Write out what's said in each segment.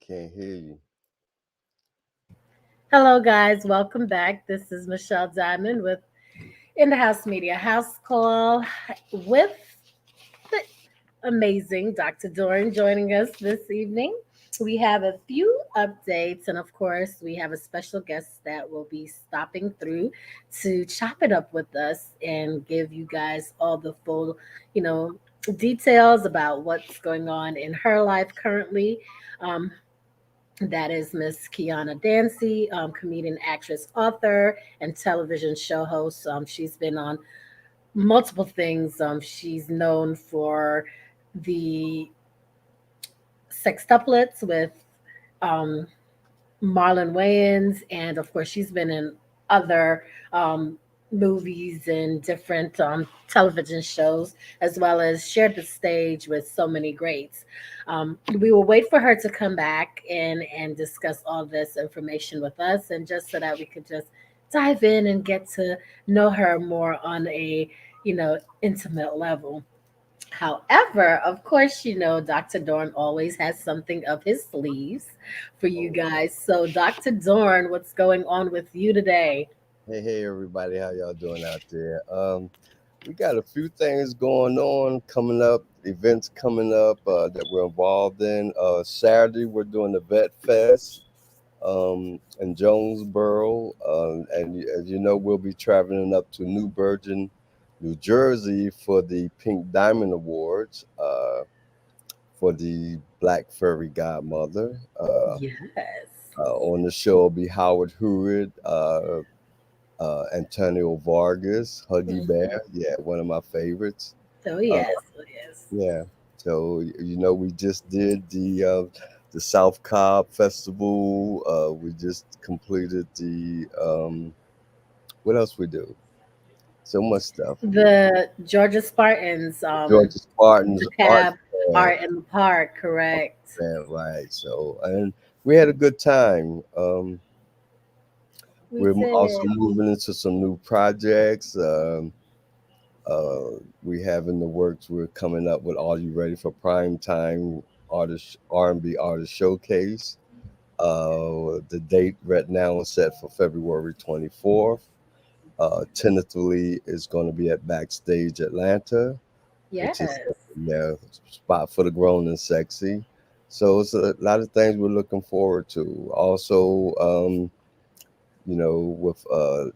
Can't hear you. Hello, guys. Welcome back. This is Michelle Diamond with In the House Media House Call with the amazing Dr. Doran joining us this evening. We have a few updates, and of course, we have a special guest that will be stopping through to chop it up with us and give you guys all the full, you know, details about what's going on in her life currently. Um, that is Miss Kiana Dancy, comedian, actress, author, and television show host. She's been on multiple things. She's known for the sextuplets with um, Marlon Wayans, and of course, she's been in other movies and different television shows, as well as shared the stage with so many greats. We will wait for her to come back and discuss all this information with us, and just so that we could just dive in and get to know her more on a intimate level. However, of course, Dr. Dorn always has something up his sleeves for you Oh, guys. So, Dr. Dorn, what's going on with you today? hey, everybody, how y'all doing out there? We got a few things going on coming up, events coming up that we're involved in. Saturday, we're doing the Vet Fest in Jonesboro, and as you know, we'll be traveling up to New Bergen, New Jersey for the Pink Diamond Awards for the Black Furry Godmother. Yes. On the show will be Howard Hurd, Antonio Vargas, Huggy Mhm. Bear. Yeah, one of my favorites. Oh, Uh, yes. Oh, yes. yeah. So we just did the South Cobb Festival. We just completed the what else we do? So much stuff. The Georgia Spartans, Georgia the Spartans Art Cab Fair. Art in the Park, correct? Right. So and we had a good time. We We're also did. moving into some new projects. We have in the works. We're coming up with "Are You Ready for Prime Time?" Artist R&B artist showcase. The date right now is set for February 24th. Tentatively, is going to be at Backstage Atlanta, which is Yes. yeah spot for the grown and sexy. So it's a lot of things we're looking forward to. Also, with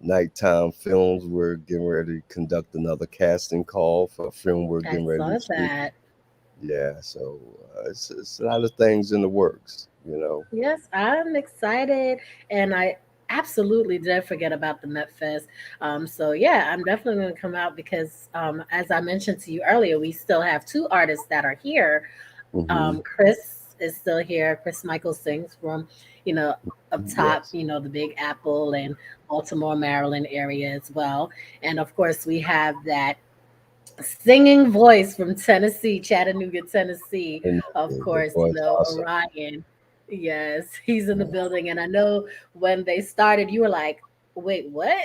nighttime films, we're getting ready to conduct another casting call for a film we're I getting ready saw to shoot. that. Yeah, so it's a lot of things in the works. Yes, I'm excited, and I absolutely did forget about the Met Fest. So yeah, I'm definitely going to come out because, as I mentioned to you earlier, we still have two artists that are here. Hmm. Chris is still here. Chris Michael sings from, you know, up top, Yes. the Big Apple and Baltimore, Maryland area as well. And of course, we have that singing voice from Tennessee, Chattanooga, Tennessee. And Of the course, boy is awesome. Orion. Yes, he's in the building. And I know when they started, you were like, wait, what?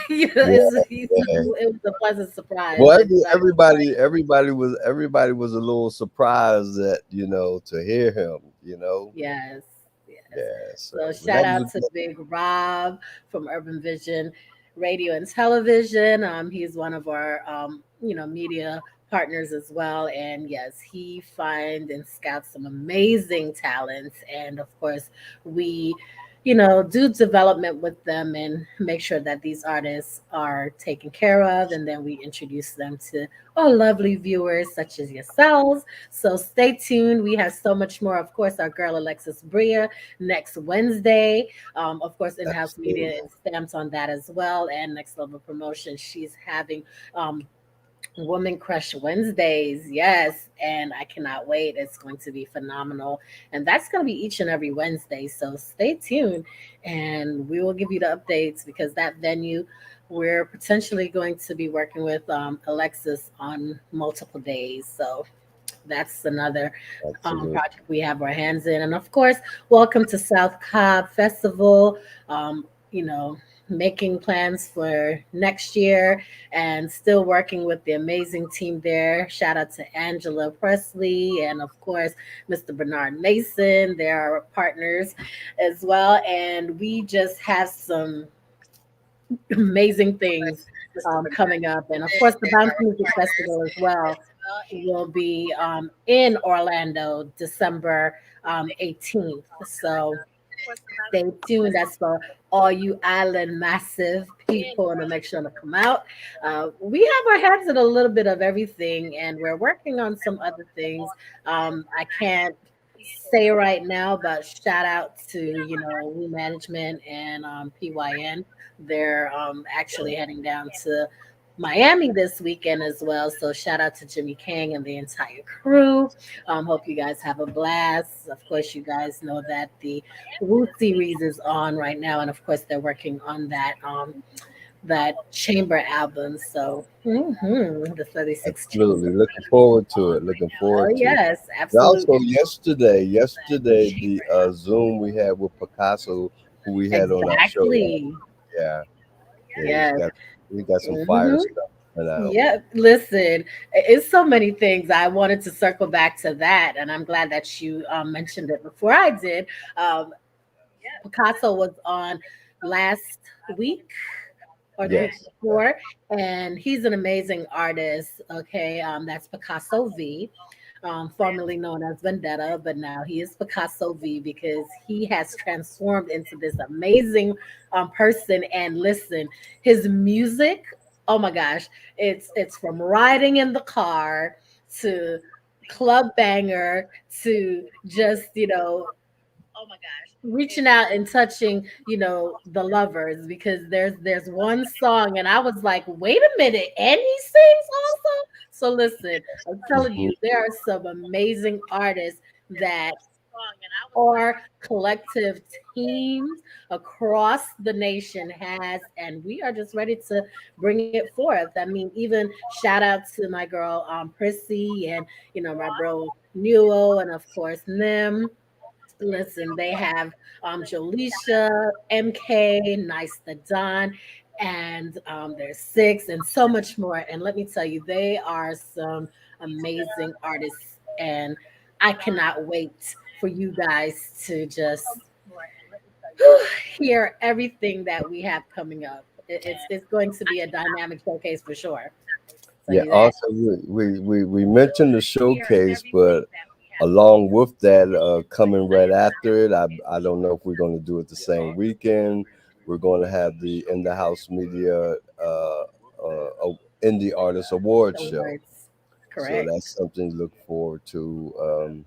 Yeah, yeah. It was a pleasant surprise. Well, Everybody was like, everybody was a little surprised that to hear him. yes, yes. Yeah. So So but that shout was a out to Big Rob from Urban Vision Radio and Television. He's one of our media partners as well. And yes, he finds and scouts some amazing talents. And of course, we do development with them and make sure that these artists are taken care of. And then we introduce them to our lovely viewers, such as yourselves. So stay tuned. We have so much more. Of course, our girl Alexis Bria next Wednesday. Of course, in house media absolutely. is stamped on that as well. And Next Level Promotion, she's having Woman Crush Wednesdays. Yes. And I cannot wait. It's going to be phenomenal. And that's going to be each and every Wednesday. So stay tuned and we will give you the updates because that venue, we're potentially going to be working with Alexis on multiple days. So that's another Absolutely. project we have our hands in. And of course, welcome to South Cobb Festival. Um, you know, making plans for next year and still working with the amazing team there. Shout out to Angela Presley and, of course, Mr. Bernard Mason. They're our partners as well. And we just have some amazing things coming up. And, of course, the Bounce Music Festival as well will be in Orlando December 18th. So stay tuned. That's for all you island massive people to make sure to come out. We have our heads in a little bit of everything, and we're working on some other things. I can't say right now, but shout out to We Management and PYN. They're actually heading down to Miami this weekend as well. So shout out to Jimmy Kang and the entire crew. Hope you guys have a blast. Of course, you guys know that the Woo series is on right now, and of course they're working on that chamber album. So the 36 Absolutely. Chambers. Looking forward to it. Looking Oh forward to it. yes, And also, absolutely. yesterday, the Zoom we had with Picasso, who we had on our show. Exactly. Yeah, yeah, Yes. he got some fire hmm stuff coming out. Yeah, listen, it's so many things. I wanted to circle back to that, and I'm glad that you mentioned it before I did. Um, Picasso was on last week or the week Yes, before, and he's an amazing artist. Okay, that's Picasso V, formerly known as Vendetta, but now he is Picasso V because he has transformed into this amazing person. And listen, his music, oh my gosh, it's from riding in the car to club banger to just reaching out and touching the lovers, because there's one song and I was like, wait a minute, and he sings also. So listen, I'm telling hmm you, there are some amazing artists that our collective teams across the nation has, and we are just ready to bring it forth. I mean, even shout out to my girl Prissy, and my bro Newell, and of course Nim. Listen, they have Jolisha, MK, Nice the Don, and there's Six, and so much more. And let me tell you, they are some amazing artists, and I cannot wait for you guys to just hear everything that we have coming up. It's going to be a dynamic showcase for sure. Tell Yeah. you that. Also, we mentioned the showcase, but along with that, coming right after it, I don't know if we're going to do it the same weekend. We're going to have the In the House Media Indie Artist Award show. Awards, So correct? that's something to look forward to.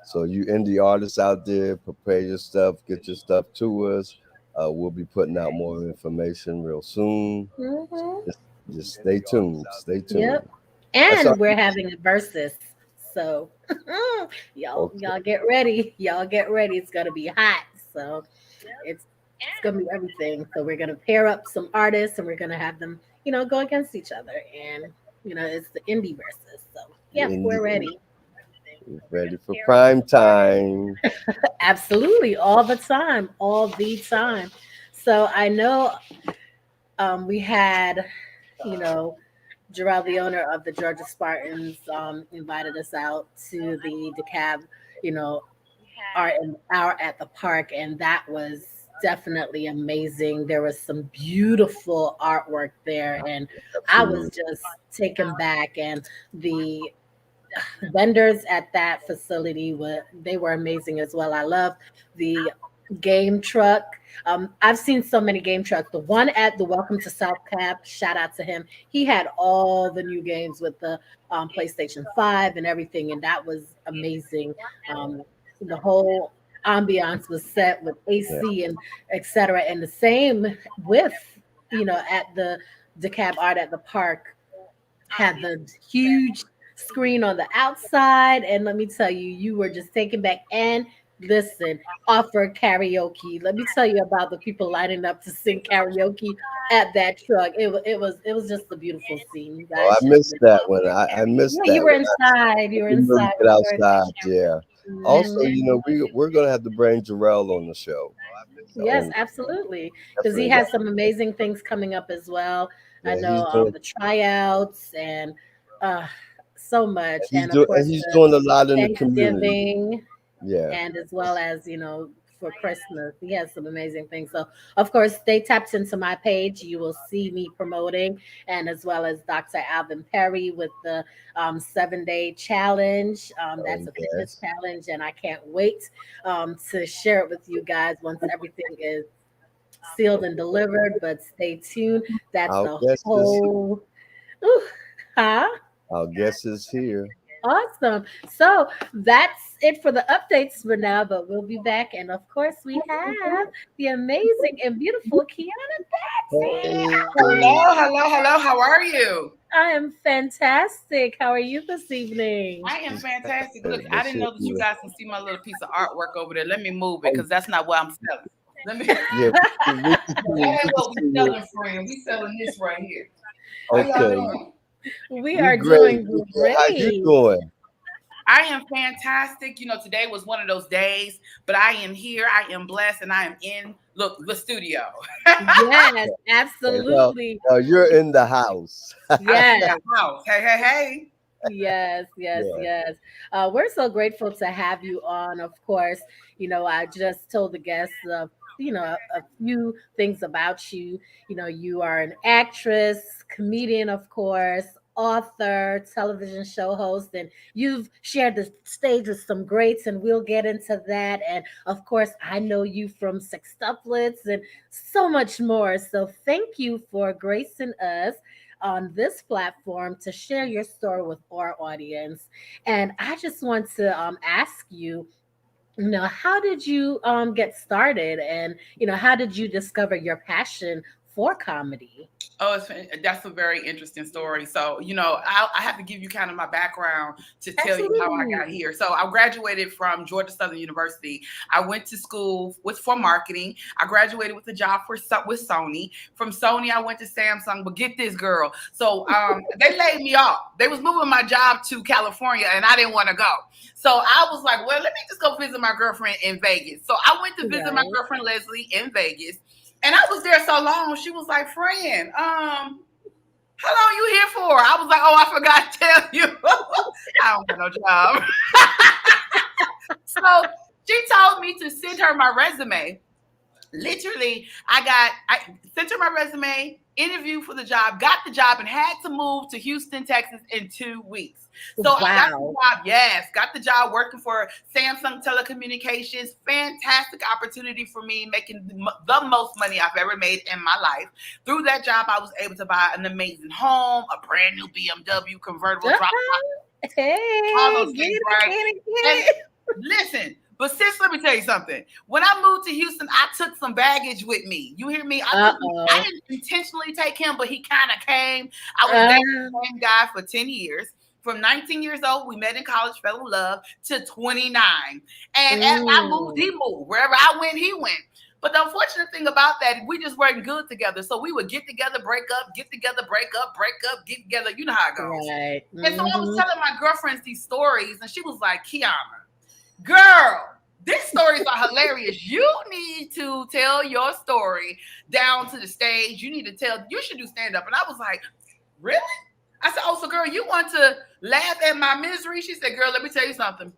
So you indie artists out there, prepare your stuff, get your stuff to us. We'll be putting out more information real soon. So hmm just stay tuned. Stay tuned. Yep. That's all. And we're having a versus. So y'all Okay. get ready. Y'all get ready. It's gonna be hot. So it's gonna be everything. So we're gonna pair up some artists and we're gonna have them, go against each other. And it's the indie versus. So yeah, we're Indie, ready. ready for prime time. Absolutely, all the time, all the time. So I know we had, you know, Jarrell, the owner of the Georgia Spartans, invited us out to the DeKalb, you know, art and hour at the park, and that was definitely amazing. There was some beautiful artwork there, and I was Absolutely. just taken back. And the vendors at that facility were amazing as well. I love the game truck. I've seen so many game trucks. The one at the Welcome to South Cap, shout out to him. He had all the new games with the PlayStation 5 and everything, and that was amazing. The whole ambiance was set with Yeah. AC and etc. And the same with, at the DeKalb Art at the Park had the huge screen on the outside. And let me tell you, you were just taken back. And listen, offer karaoke. Let me tell you about the people lining up to sing karaoke at that truck. It was just a beautiful scene. You Oh, I guys should have missed been. that one. I missed Yeah, you that were one. inside. I You were didn't really inside. get We were. outside. Yeah. Also, Mhm. we're gonna have to bring Jarrell on the show. Yes, So absolutely. Because he definitely has got. some amazing things coming up as well. I Yeah, know the tryouts and uh, so much, and of course he's the doing a lot in the community. Thanksgiving, Yeah. and as well as for Christmas, he has some amazing things. So of course, stay tapped into my page. You will see me promoting, and as well as Dr. Alvin Perry with the 7 day challenge. Oh That's a fitness yes. challenge, and I can't wait to share it with you guys once everything is sealed and delivered. But stay tuned. That's Our a guest is whole, ooh, huh? our guest is here. Awesome. So that's it for the updates for now, but we'll be back. And of course, we have the amazing and beautiful Kiana Betsy. Hey. Hello, hello, hello. How are you? I am fantastic. How are you this evening? I am She's fantastic. Look, good, I but didn't she know that you yeah. guys can see my little piece of artwork over there. Let me move it Oh, because that's not what I'm selling. Let me. That yeah, we ain't can what we see you. selling, friend. We selling this right here. How y'all Okay. doing? We We are great. doing We good. How you great. doing? I am fantastic. Today was one of those days, but I am here. I am blessed, and I am in the studio. Yes, Okay, well, absolutely. you're in the house. I'm in Yes. the house. Hey, hey, hey. Yes, yes, Yeah. yes. We're so grateful to have you on. Of course, I just told the guests a few things about you. You are an actress, comedian, of course, author, television show host, and you've shared the stage with some greats, and we'll get into that. And of course, I know you from Sextuplets and so much more. So thank you for gracing us on this platform to share your story with our audience. And I just want to ask you, how did you get started, and how did you discover your passion for comedy? Oh, that's a very interesting story. So, I have to give you kind of my background to tell you how I Absolutely. got here. So, I graduated from Georgia Southern University. I went to school for marketing. I graduated with a job with Sony. From Sony, I went to Samsung. But get this, girl. So, they laid me off. They was moving my job to California, and I didn't want to go. So, I was like, well, let me just go visit my girlfriend in Vegas. So, I went to visit my Right. girlfriend Leslie in Vegas. And I was there so long, she was like, friend, how long you here for? I was like, oh, I forgot to tell you. I don't got no job. So she told me to send her my resume. Literally, I sent her my resume, interviewed for the job, got the job, and had to move to Houston, Texas in 2 weeks. So I got the Wow. job, yes, got the job working for Samsung Telecommunications. Fantastic opportunity for me, making the most money I've ever made in my life. Through that job, I was able to buy an amazing home, a brand new BMW convertible drop top, all Hey, those get things, it, right? get it, And get it. listen, but sis, let me tell you something. When I moved to Houston, I took some baggage with me. You hear me? I Uh-oh. didn't intentionally take him, but he kind of came. I was dating Uh, the same guy for 10 years. From 19 years old, we met in college, fell in love, to 29. And as I moved, mm, he moved. Wherever I went, he went. But the unfortunate thing about that, we just weren't good together. So we would get together, break up, get together, break up, get together. You know how it goes. right. And so I was Hmm. telling my girlfriends these stories, and she was like, Kiana, girl, these stories are hilarious. You need to tell your story down to the stage. You should do stand up. And I was like, really? I said, oh, so girl, you want to laugh at my misery? She said, girl, let me tell you something.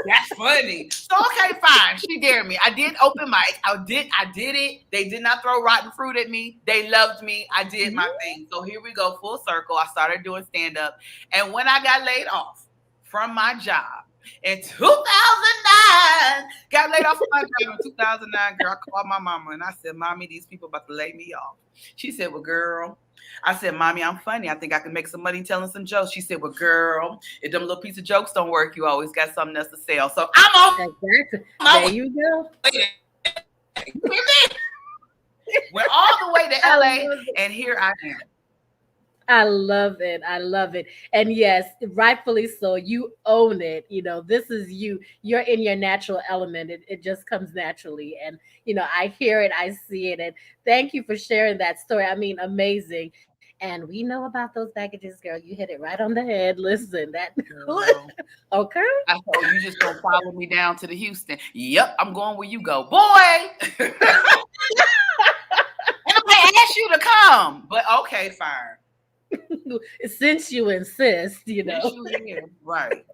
That's funny. So okay, fine. She dared me. I did open mic. I did it. They did not throw rotten fruit at me. They loved me. I did my thing. So here we go, full circle. I started doing stand-up. And when I got laid off from my job in 2009, got laid off from my job in 2009, girl, I called my mama and I said, Mommy, these people about to lay me off. She said, well, girl, I said, Mommy, I'm funny. I think I can make some money telling some jokes. She said, well, girl, if them little piece of jokes don't work, you always got something else to sell. So I'm on Exactly. my There you go. way. Went all the way to I LA, love it. and here I am. I love it. I love it. And yes, rightfully so. You own it. This is you. You're in your natural element. It just comes naturally. And I hear it, I see it. And thank you for sharing that story. I mean, amazing. And we know about those baggages, girl. You hit it right on the head. Listen, that Girl. okay. I said, oh, you just gonna follow me down to the Houston? Yep, I'm going where you go, boy. Nobody asked you to come, but okay, fine. Since you insist, Yes, you here, right?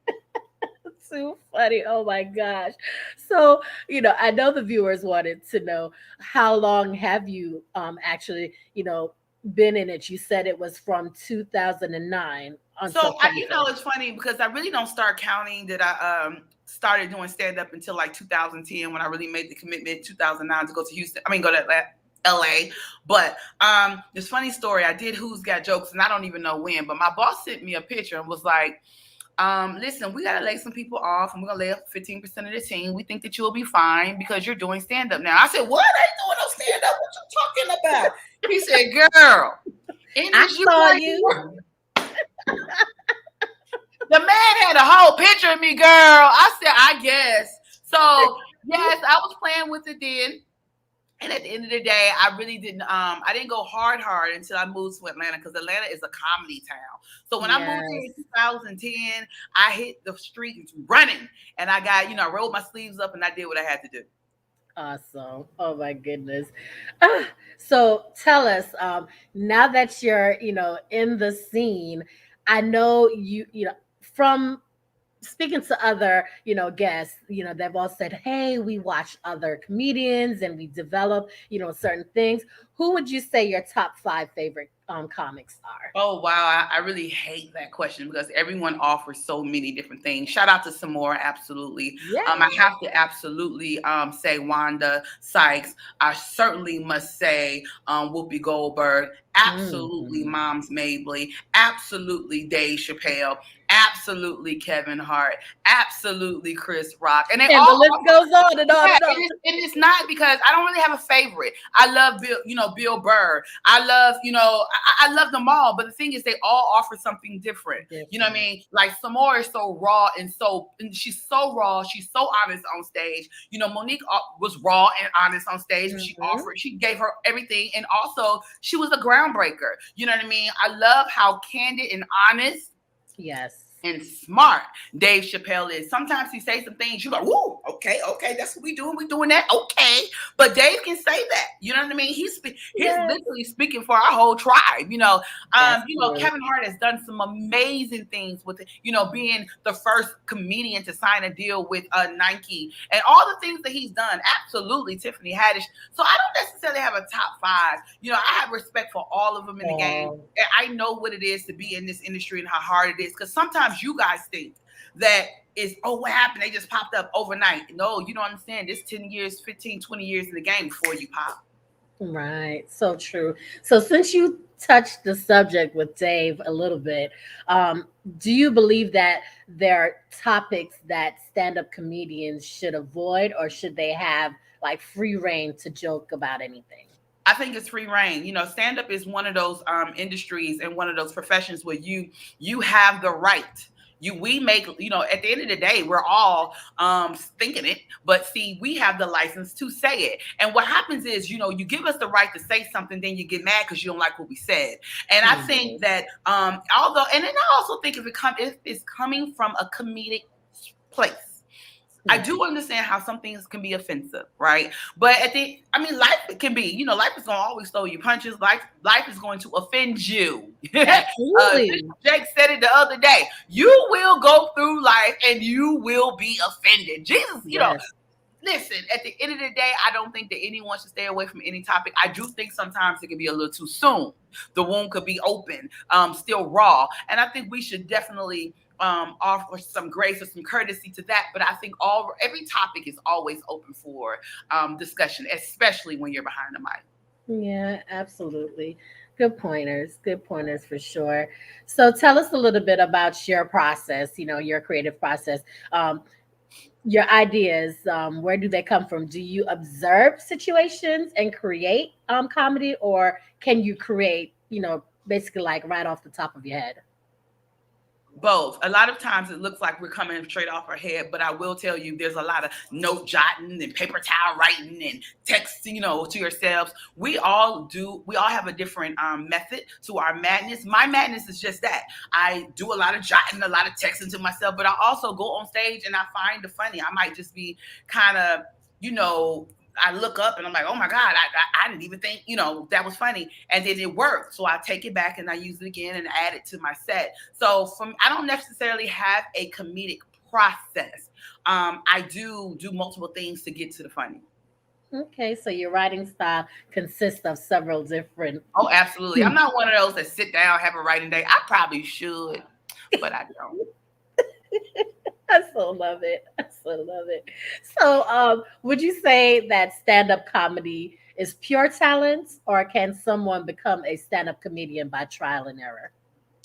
Too funny. Oh my gosh. So, I know the viewers wanted to know how long have you actually, been in it? You said it was from 2009 until So present. it's funny because I really don't start counting that I started doing stand up until like 2010 when I really made the commitment 2009 to go to Houston. I mean, go to LA. But this funny story, I did Who's Got Jokes, and I don't even know when, but my boss sent me a picture and was like, listen, we gotta lay some people off, and we're gonna lay off 15% of the team. We think that you'll be fine because you're doing stand up now. I said, what? I ain't doing no stand up. What you talking about? He said, girl, in I this you saw right you. here. The man had a whole picture of me, girl. I said, I guess. So yes, I was playing with it then. And at the end of the day, I really didn't. I didn't go hard until I moved to Atlanta because Atlanta is a comedy town. So when I moved here Yes. in 2010, I hit the streets running, and I got I rolled my sleeves up and I did what I had to do. Awesome. Oh my goodness. Ah, so tell us, now that you're, in the scene, I know from speaking to other, guests, they've all said, hey, we watch other comedians and we develop, certain things. Who would you say your top five favorite comics are? Oh wow, I really hate that question because everyone offers so many different things. Shout out to Samora, absolutely. Yeah. I have to absolutely say Wanda Sykes. I certainly must say Whoopi Goldberg. Absolutely, Mhm. Moms Mabley. Absolutely, Dave Chappelle. Absolutely, Kevin Hart. Absolutely, Chris Rock. And they And the all list goes on and on yeah, and on. it's not because I don't really have a favorite. I love Bill Burr. I love, I love them all. But the thing is, they all offer something different. You know what I Different. mean? Like Samora is so raw and she's so raw. She's so honest on stage. Monique was raw and honest on stage, but Mhm. she gave her everything, and also she was a groundbreaker. You know what I mean? I love how candid and honest Yes. and smart Dave Chappelle is. Sometimes he says some things you're like, whoa, okay, that's what we doing. We doing that, okay. But Dave can say that. You know what I mean? He's Yes. literally speaking for our whole tribe. That's true. Kevin Hart has done some amazing things with being the first comedian to sign a deal with Nike and all the things that he's done. Absolutely, Tiffany Haddish. So I don't necessarily have a top five. I have respect for all of them in the game. I know what it is to be in this industry and how hard it is. Because sometimes you guys think that is, oh, what happened? They just popped up overnight. No, you don't understand. This 10 years, 15, 20 years in the game before you pop. Right. So true. So since you touched the subject with Dave a little bit, do you believe that there are topics that stand-up comedians should avoid, or should they have like free reign to joke about anything? I think it's free reign. Stand up is one of those industries and one of those professions where you have the right. We make at the end of the day we're all thinking it, but see we have the license to say it. And what happens is you give us the right to say something, then you get mad because you don't like what we said. And I think Mhm. that although and then I also think if it's coming from a comedic place. I Right. do understand how some things can be offensive, right? But life can be, life is going to always throw you punches. Life is going to offend you. Absolutely. Jake said it the other day. You will go through life and you will be offended. Jesus, Yes. listen, at the end of the day, I don't think that anyone should stay away from any topic. I do think sometimes it can be a little too soon. The wound could be open, still raw. And I think we should definitely offer some grace or some courtesy to that. But I think every topic is always open for discussion, especially when you're behind the mic. Yeah, absolutely. Good pointers. Good pointers for sure. So tell us a little bit about your process, your creative process. Your ideas, where do they come from? Do you observe situations and create comedy, or can you create, basically like right off the top of your head? Both. A lot of times it looks like we're coming straight off our head, but I will tell you there's a lot of note jotting and paper towel writing and text, to yourselves. We all have a different method to our madness. My madness is just that. I do a lot of jotting, a lot of texting to myself, but I also go on stage and I find the funny. I might just be kind of, I look up and I'm like, oh my God, I didn't even think, that was funny. And then it worked. So I take it back and I use it again and add it to my set. So I don't necessarily have a comedic process. I do multiple things to get to the funny. Okay, so your writing style consists of several different. Oh, absolutely. I'm not one of those that sit down, have a writing day. I probably should, but I don't. I so love it. I so love it. So, would you say that stand-up comedy is pure talent, or can someone become a stand-up comedian by trial and error?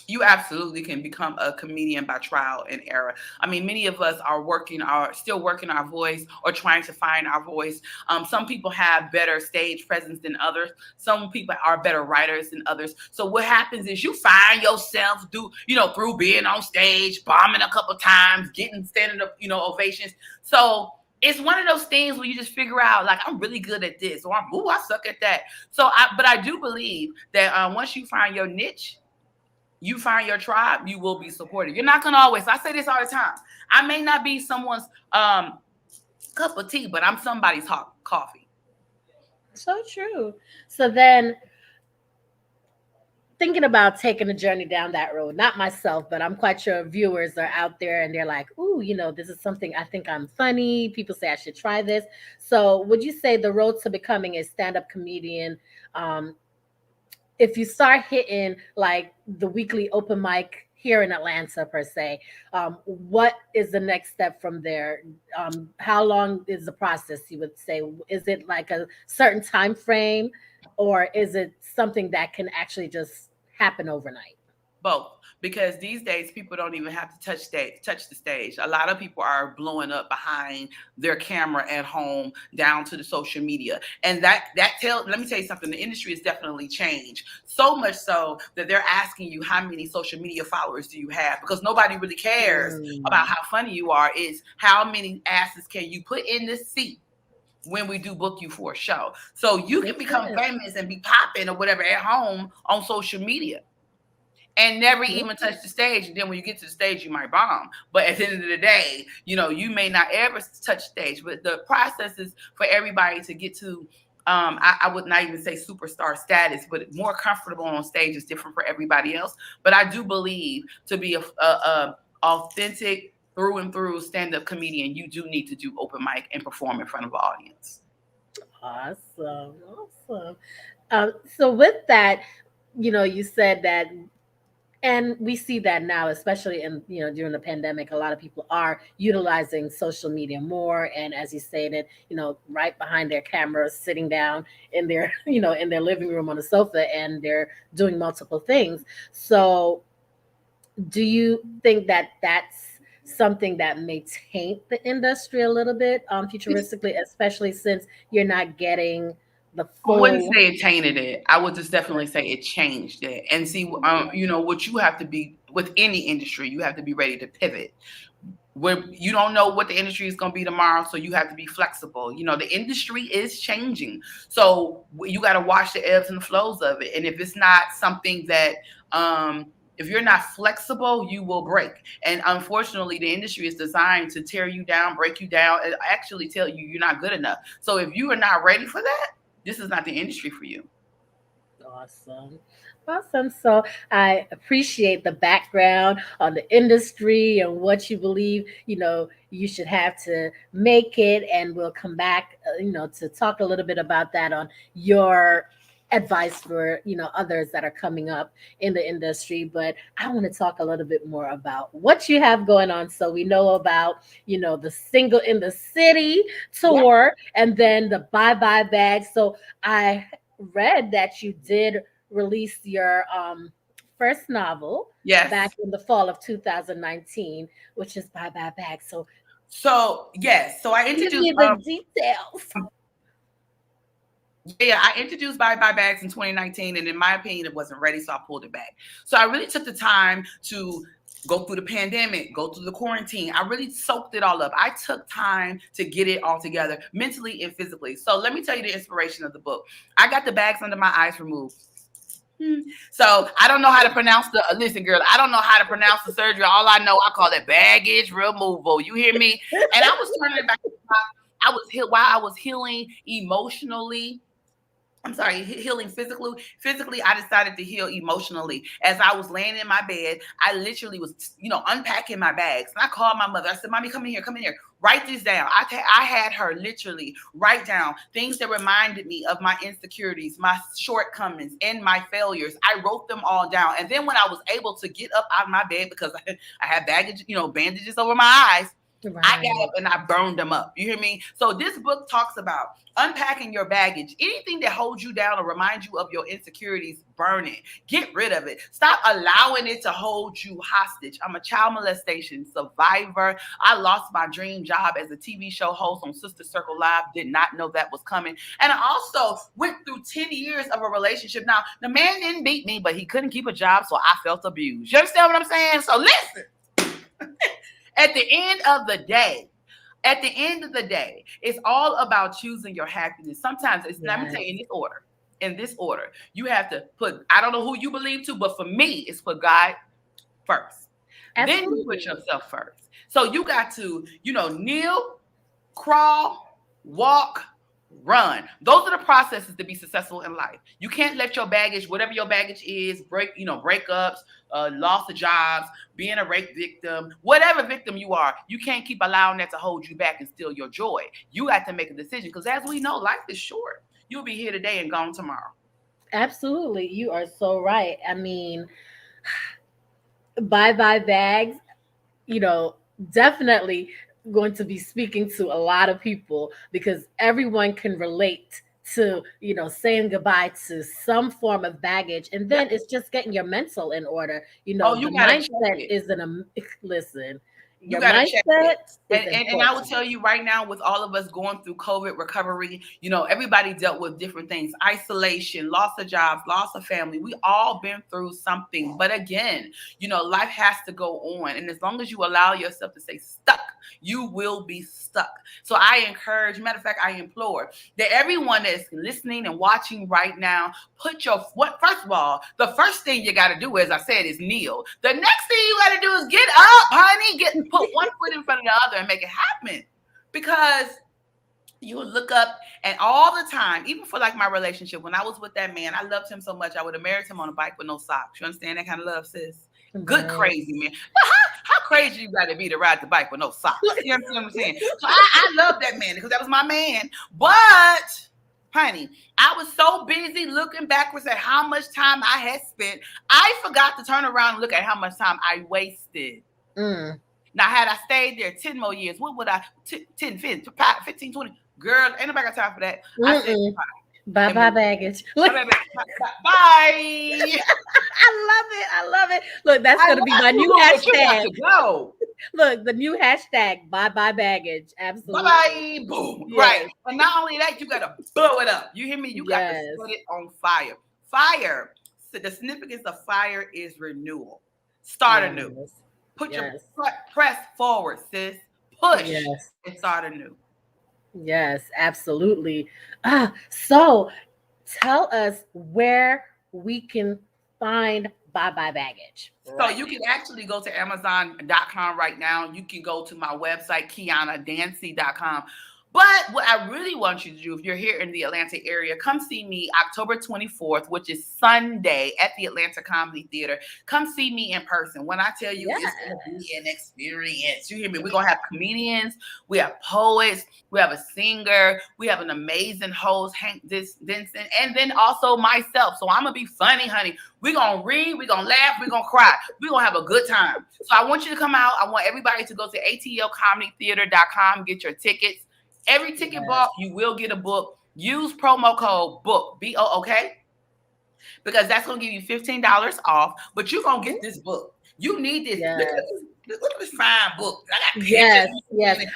You absolutely can become a comedian by trial and error. I mean, many of us are still working our voice or trying to find our voice. Some people have better stage presence than others. Some people are better writers than others. So what happens is you find yourself through being on stage, bombing a couple times, getting standing up, ovations. So it's one of those things where you just figure out, like, I'm really good at this, or I suck at that. But I do believe that once you find your niche, you find your tribe, you will be supported. You're not going to always, I say this all the time. I may not be someone's cup of tea, but I'm somebody's hot coffee. So true. So then, thinking about taking a journey down that road, not myself, but I'm quite sure viewers are out there and they're like, ooh, this is something I think I'm funny. People say I should try this. So would you say the road to becoming a stand-up comedian, if you start hitting like the weekly open mic here in Atlanta per se, what is the next step from there? How long is the process, you would say? Is it like a certain time frame, or is it something that can actually just happen overnight? Both, because these days people don't even have to touch the stage. A lot of people are blowing up behind their camera at home down to the social media, and let me tell you something. The industry has definitely changed, so much so that they're asking you how many social media followers do you have, because nobody really cares about how funny you are. It's how many asses can you put in this seat when we do book you for a show, so you can become famous and be popping or whatever at home on social media and never even touch the stage. And then when you get to the stage, you might bomb. But at the end of the day, you may not ever touch stage. But the process is for everybody to get to, I would not even say superstar status, but more comfortable on stage is different for everybody else. But I do believe to be a authentic through and through stand-up comedian, you do need to do open mic and perform in front of an audience. Awesome. Awesome. So with that, you said that, and we see that now, especially in during the pandemic, a lot of people are utilizing social media more, and as you stated, right behind their cameras, sitting down in their in their living room on a sofa, and they're doing multiple things. So do you think that that's something that may taint the industry a little bit futuristically, especially since you're not getting the I wouldn't full. say it tainted it. I would just definitely say it changed it. And see, what you have to be with any industry, you have to be ready to pivot. When you don't know what the industry is going to be tomorrow, so you have to be flexible. The industry is changing, so you got to watch the ebbs and the flows of it. And if it's not something that, if you're not flexible, you will break. And unfortunately, the industry is designed to tear you down, break you down, and actually tell you you're not good enough. So if you are not ready for that, this is not the industry for you. Awesome. Awesome. So I appreciate the background on the industry and what you believe, you should have to make it. And we'll come back, to talk a little bit about that on your advice for, others that are coming up in the industry. But I want to talk a little bit more about what you have going on. So we know about, the Single in the City tour, and then the Bye Bye Bag. So I read that you did release your first novel back in the fall of 2019, which is Bye Bye Bag. So yes, so I introduced give me the details. Yeah, I introduced Bye Bye Bags in 2019, and in my opinion, it wasn't ready, so I pulled it back. So I really took the time to go through the pandemic, go through the quarantine. I really soaked it all up. I took time to get it all together mentally and physically. So let me tell you the inspiration of the book. I got the bags under my eyes removed. So I don't know how to pronounce the listen, girl. I don't know how to pronounce the surgery. All I know, I call it baggage removal. You hear me? And I was turning it back. While I was healing emotionally. I'm sorry, healing physically. Physically, I decided to heal emotionally. As I was laying in my bed, I literally was, unpacking my bags. And I called my mother. I said, "Mommy, come in here. Write this down." I had her literally write down things that reminded me of my insecurities, my shortcomings, and my failures. I wrote them all down. And then when I was able to get up out of my bed, because I had baggage, bandages over my eyes, right. I got up and I burned them up. You hear me? So this book talks about unpacking your baggage. Anything that holds you down or reminds you of your insecurities, burn it. Get rid of it. Stop allowing it to hold you hostage. I'm a child molestation survivor. I lost my dream job as a TV show host on Sister Circle Live. Did not know that was coming. And I also went through 10 years of a relationship. Now, the man didn't beat me, but he couldn't keep a job, so I felt abused. You understand what I'm saying? So listen. At the end of the day, it's all about choosing your happiness. Sometimes it's, let me tell you, in this order, you have to put, I don't know who you believe to, but for me, it's put God first. Absolutely. Then you put yourself first. So you got to, kneel, crawl, walk, run. Those are the processes to be successful in life. You can't let your baggage, whatever your baggage is, breakups, loss of jobs, being a rape victim, whatever victim you are, you can't keep allowing that to hold you back and steal your joy. You got to make a decision, because as we know, life is short. You'll be here today and gone tomorrow. Absolutely. You are so right. I mean, bye-bye bags, definitely going to be speaking to a lot of people, because everyone can relate to saying goodbye to some form of baggage, and then it's just getting your mental in order. The mindset isn't listen. Your mindset, and I will tell you right now, with all of us going through COVID recovery, everybody dealt with different things: isolation, loss of jobs, loss of family. We all been through something. But again, life has to go on, and as long as you allow yourself to stay stuck, you will be stuck. So I encourage, matter of fact, I implore that everyone that's listening and watching right now, first of all, the first thing you got to do, as I said, is kneel. The next thing you got to do is get up, honey, put one foot in front of the other and make it happen. Because you would look up, and all the time, even for like my relationship, when I was with that man, I loved him so much, I would have married him on a bike with no socks. You understand that kind of love, sis? Good, crazy man. How crazy you got to be to ride the bike with no socks? You understand what I'm saying? So I love that man, because that was my man. But, honey, I was so busy looking backwards at how much time I had spent, I forgot to turn around and look at how much time I wasted. Now, had I stayed there 10 more years, what would 10, 15, 20? Girl, ain't nobody got time for that. I said, bye-bye baggage. Bye. I love it. Look, that's going to be my new hashtag. Look, the new hashtag, bye-bye baggage. Absolutely. Bye-bye. Boom. Yes. Right. And not only that, you got to blow it up. You hear me? You got to put it on fire. Fire. So the significance of fire is renewal. Start anew. Put your press forward, sis. Push and start anew. Yes, absolutely. So tell us where we can find bye-bye baggage. So you can actually go to Amazon.com right now. You can go to my website, KianaDancy.com. But what I really want you to do, if you're here in the Atlanta area, come see me October 24th, which is Sunday, at the Atlanta Comedy Theater. Come see me in person. When I tell you, it's going to be an experience. You hear me? We're going to have comedians. We have poets. We have a singer. We have an amazing host, Hank Denson, and then also myself. So I'm going to be funny, honey. We're going to read. We're going to laugh. We're going to cry. We're going to have a good time. So I want you to come out. I want everybody to go to atlcomedytheater.com, get your tickets. Every ticket bought, you will get a book. Use promo code BOOK, BOOK, because that's going to give you $15 off, but you're going to get this book. You need this. Look at this fine book. I got yes.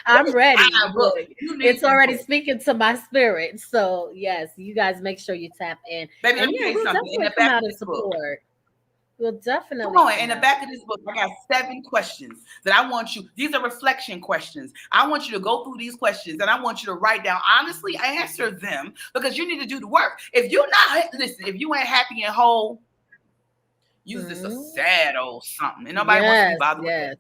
I'm ready. It's already speaking to my spirit. So, yes, you guys make sure you tap in. Baby, let me tell you something. In the back of this book, We'll Come definitely on, in come the out. back of this book, I got 7 questions that I want you. These are reflection questions. I want you to go through these questions and I want you to write down, honestly, answer them because you need to do the work. If you're not, listen, if you ain't happy and whole, use this a Mm, sad old something. And nobody wants to be yes, bothered with that.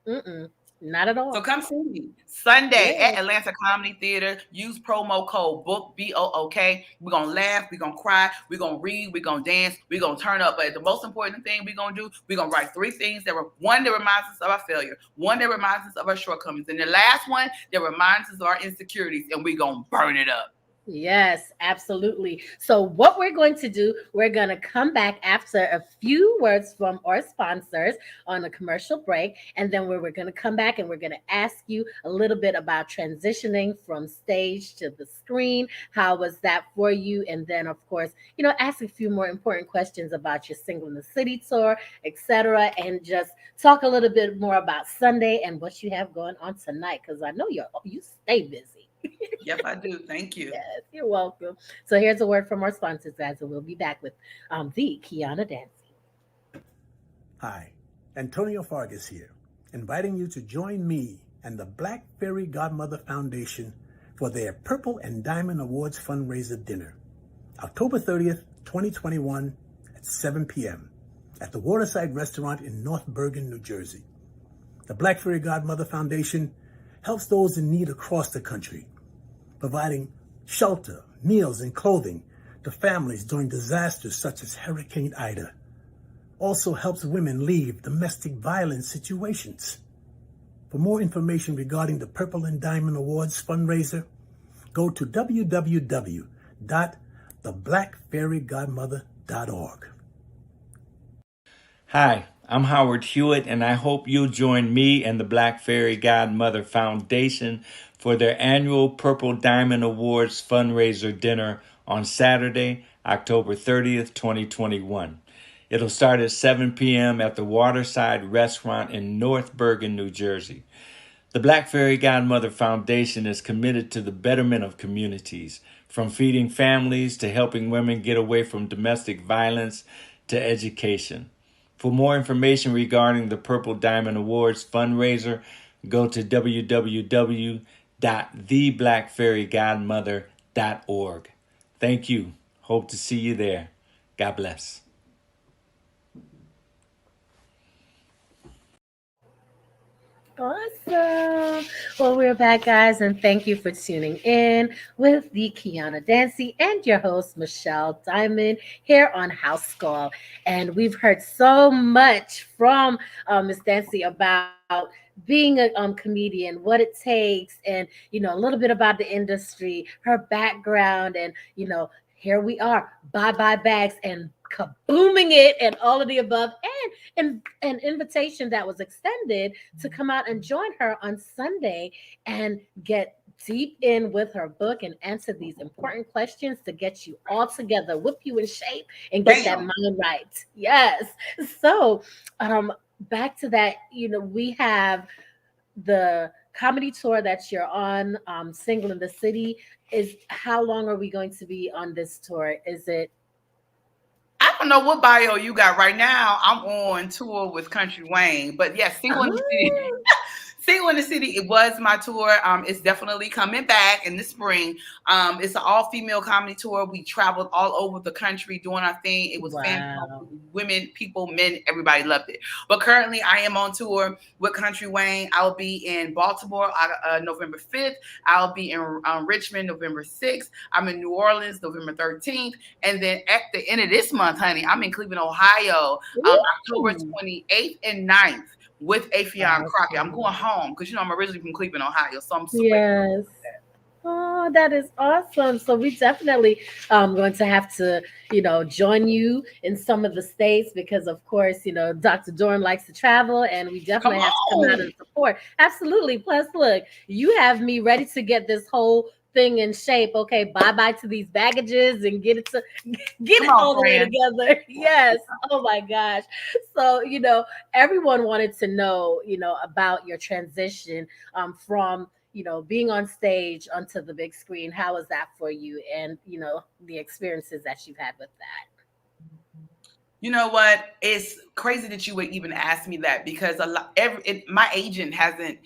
yes. Mm-mm, not at So all. come see me Sunday Yeah. at Atlanta Comedy Theater. Use promo code BOOK, BOOK. We're going to laugh. We're going to cry. We're going to read. We're going to dance. We're going to turn up. But the most important thing we're going to do, we're going to write 3 things that were one that reminds us of our failure, one that reminds us of our shortcomings, and the last one that reminds us of our insecurities, and we're going to burn it up. Yes, absolutely. So, what we're going to do, we're going to come back after a few words from our sponsors on a commercial break. And then we're going to come back and we're going to ask you a little bit about transitioning from stage to the screen. How was that for you? And then, of course, ask a few more important questions about your Single in the City tour, etc. And just talk a little bit more about Sunday and what you have going on tonight. Because I know you stay busy. Yep, I do. Thank you. Yes, you're welcome. So here's a word from our sponsors, guys, and we'll be back with the Kiana Dancy. Hi, Antonio Fargas here, inviting you to join me and the Black Fairy Godmother Foundation for their Purple and Diamond Awards fundraiser dinner, October 30th, 2021 at 7 p.m. at the Waterside Restaurant in North Bergen, New Jersey. The Black Fairy Godmother Foundation helps those in need across the country, providing shelter, meals, and clothing to families during disasters such as Hurricane Ida. Also helps women leave domestic violence situations. For more information regarding the Purple and Diamond Awards fundraiser, go to www.theblackfairygodmother.org. Hi, I'm Howard Hewitt, and I hope you'll join me and the Black Fairy Godmother Foundation for their annual Purple Diamond Awards fundraiser dinner on Saturday, October 30th, 2021. It'll start at 7 p.m. at the Waterside Restaurant in North Bergen, New Jersey. The Black Fairy Godmother Foundation is committed to the betterment of communities, from feeding families to helping women get away from domestic violence to education. For more information regarding the Purple Diamond Awards fundraiser, go to www.theblackfairygodmother.org. Thank you. Hope to see you there. God bless. Awesome. Well, we're back, guys, and thank you for tuning in with the Kiana Dancy and your host, Michelle Diamond, here on House Call. And we've heard so much from Miss Dancy about being a comedian, what it takes, and a little bit about the industry, her background, and here we are, bye bags and kabooming it, and all of the above, and an invitation that was extended to come out and join her on Sunday and get deep in with her book and answer these important questions to get you all together, whip you in shape, and get that Bam. mind right. Yes. So, back to that, we have the comedy tour that you're on, Single in the City. Is how long are we going to be on this tour? Is it I don't know what bio you got right now. I'm on tour with Country Wayne, but yes, Single in the City. Single in the City, it was my tour. It's definitely coming back in the spring. It's an all-female comedy tour. We traveled all over the country doing our thing. It was wow? fantastic. Women, people, men, everybody loved it. But currently, I am on tour with Country Wayne. I'll be in Baltimore November 5th. I'll be in Richmond November 6th. I'm in New Orleans November 13th. And then at the end of this month, honey, I'm in Cleveland, Ohio, October 28th and 9th. With Affion Crockett. I'm going home because I'm originally from Cleveland, Ohio, so I'm super Yes. Oh, that is awesome. So we definitely going to have to, join you in some of the states because of course, Dr. Dorn likes to travel and we definitely have to come out and support. Absolutely. Plus, look, you have me ready to get this whole thing in shape. Okay, bye to these baggages and get it all the way together. Yes. Oh my gosh. So everyone wanted to know about your transition from being on stage onto the big screen. How was that for you, and the experiences that you've had with that? You know what? It's crazy that you would even ask me that because my agent hasn't.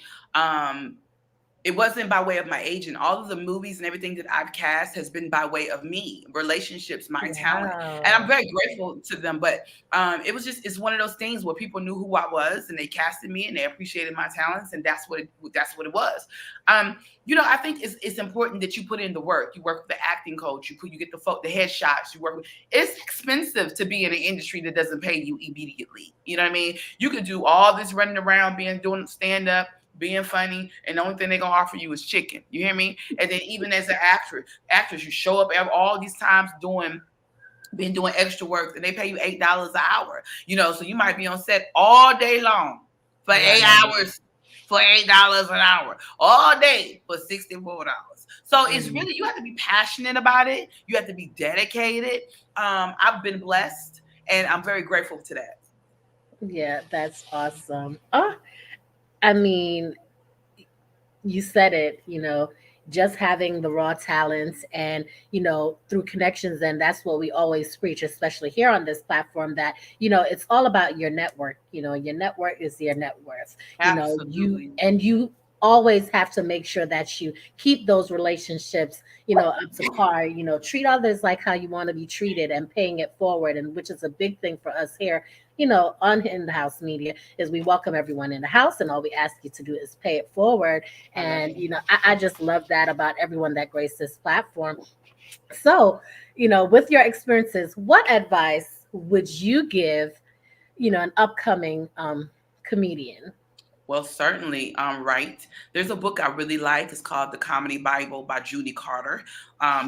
It wasn't by way of my agent. All of the movies and everything that I've cast has been by way of me, relationships, my talent, and I'm Wow. very grateful to them. But it's one of those things where people knew who I was and they casted me and they appreciated my talents, and that's what it was. I think it's important that you put in the work. You work with the acting coach. You get the headshots. You work with. It's expensive to be in an industry that doesn't pay you immediately. You know what I mean? You could do all this running around, doing stand up, being funny, and the only thing they're gonna offer you is chicken. You hear me? And then even as an actress, you show up all these times doing extra work, and they pay you $8 an hour. So you might be on set all day long for 8 hours for $8 an hour, all day for $64. So it's really, you have to be passionate about it. You have to be dedicated. I've been blessed, and I'm very grateful to that. Yeah, that's awesome. Oh, I mean, you said it, just having the raw talents and, through connections. And that's what we always preach, especially here on this platform, that, it's all about your network. Your network is your net worth. Absolutely. You always have to make sure that you keep those relationships, up to par, treat others like how you want to be treated and paying it forward. And which is a big thing for us here, on In the House Media, is we welcome everyone in the house, and all we ask you to do is pay it forward. And, I just love that about everyone that graced this platform. So, with your experiences, what advice would you give, an upcoming comedian? Well, certainly, right. There's a book I really like. It's called The Comedy Bible by Judy Carter.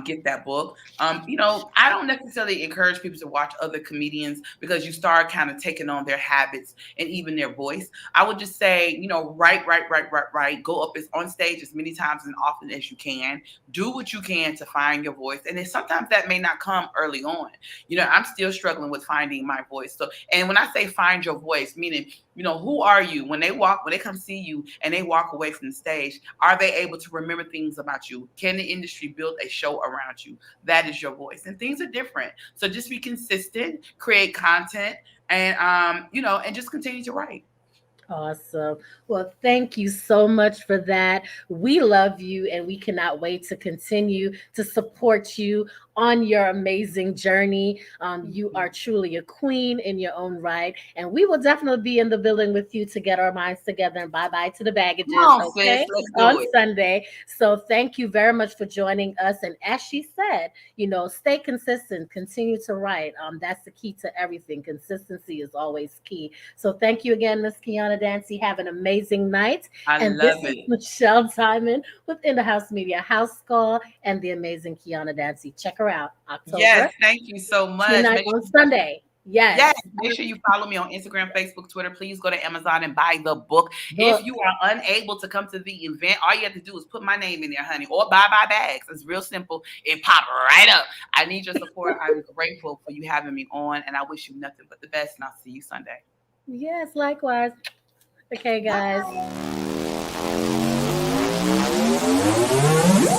Get that book. I don't necessarily encourage people to watch other comedians because you start kind of taking on their habits and even their voice. I would just say, write. Go up on stage as many times and often as you can. Do what you can to find your voice. And then sometimes that may not come early on. I'm still struggling with finding my voice. So, and when I say find your voice, meaning, who are you when they come see you and they walk away from the stage? Are they able to remember things about you? Can the industry build a show around you? That is your voice, and things are different. So just be consistent, create content, and and just continue to write. Awesome. Well, thank you so much for that. We love you, and we cannot wait to continue to support you on your amazing journey. You are truly a queen in your own right, and we will definitely be in the building with you to get our minds together and bye bye to the baggages, Come on, sis, okay, let's on do it. Sunday. So, thank you very much for joining us. And as she said, stay consistent, continue to write. That's the key to everything. Consistency is always key. So, thank you again, Miss Kiana Dancy. Have an amazing night. I And this love is it. Michelle Diamond with In the House Media House Call and the amazing Kiana Dancy. Check her out October Yes, thank you so much. 29th on Sunday. Yes. Yes, make sure you follow me on Instagram, Facebook, Twitter. Please go to Amazon and buy the book. If you are unable to come to the event, all you have to do is put my name in there, honey, or buy bags. It's real simple. It pop right up. I need your support. I'm grateful for you having me on, and I wish you nothing but the best. And I'll see you Sunday. Yes, likewise. Okay, guys. Bye.